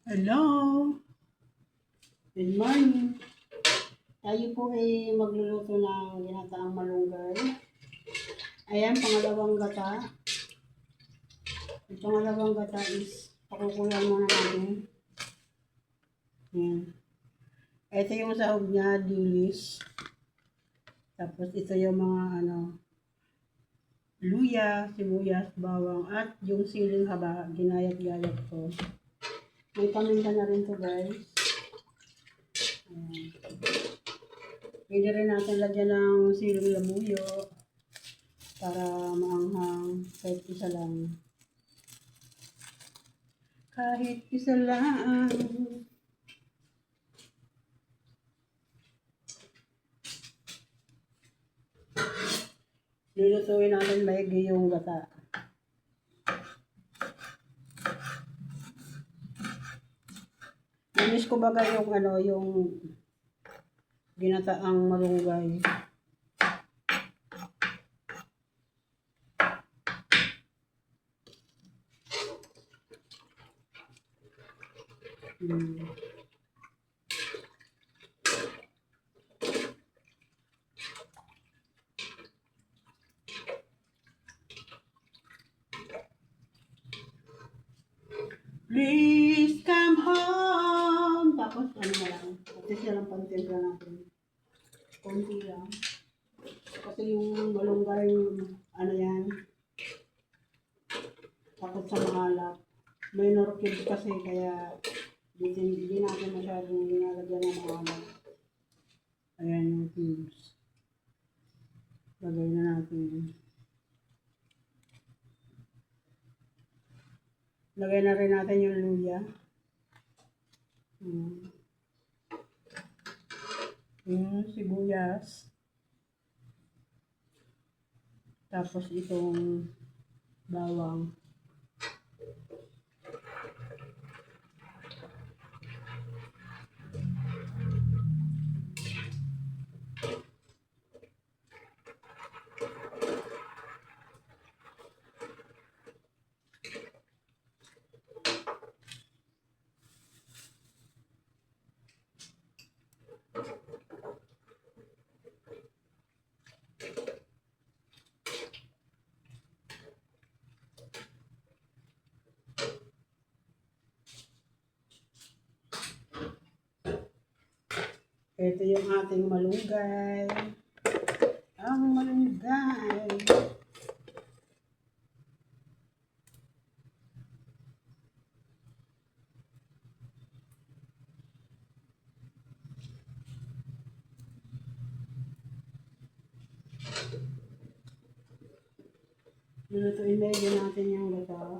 Hello, good morning. Tayo po ay magluluto ng ginataang malunggay. Ayan, pangalawang gata. Yung pangalawang gata is pakukulang muna natin. Ayan. Ito yung sahog niya, dilis. Tapos ito yung mga luya, sibuyas, bawang, at yung siling haba, ginayat-gayat ko. May paminta na rin to, guys. Ayan. Pwede rin natin lagyan ng siling labuyo para maanghang kahit isa lang. Kahit isa lang. Lulutuin natin maigi yung gata. Namiss ko baga yung ginataang malunggay. Please come home. Tapos na lang. Kasi silang pantimpla natin. Konti lang. Kasi yung malunggay, yan. Takot sa mahalap. Minor cubes kasi kaya hindi natin masyadong linalagyan ng mahalap. Ayan yung cubes. Lagay na natin. Lagay na rin natin yung luya. Yung sibuyas. Tapos itong bawang. Ito yung ating malunggay. Ang malunggay. Lulutuin na yun natin yung gata.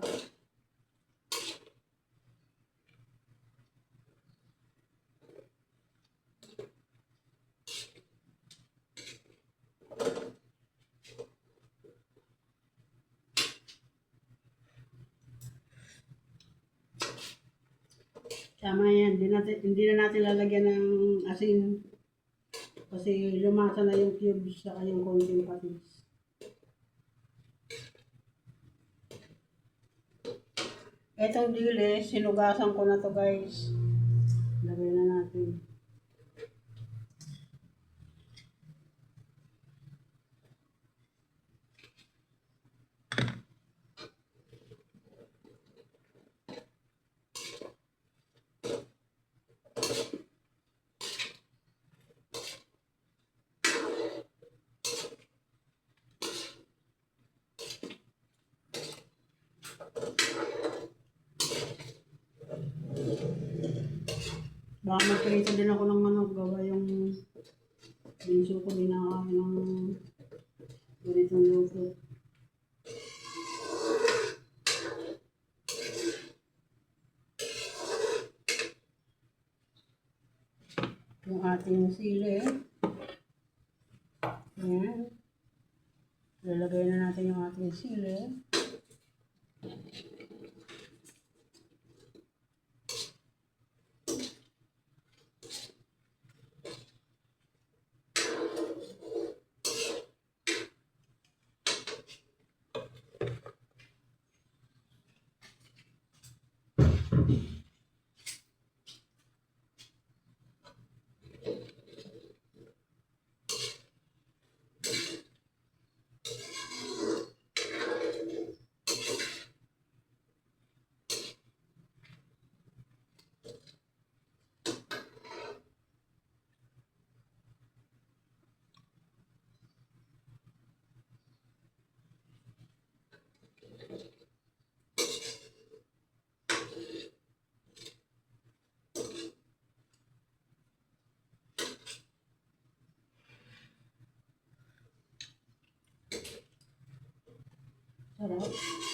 Tama yan. Hindi na natin lalagyan ng asin. Kasi lumasa na yung cubes sa yung konting patis. Etong dilis, sinugasan ko na to, guys. Lagay na natin. Baka magprito din ako ng gawa yung binso ko din nakakain ng ganitong luto. Yung ating sili. Ayan. Lalagay na natin yung ating sili. Sarap.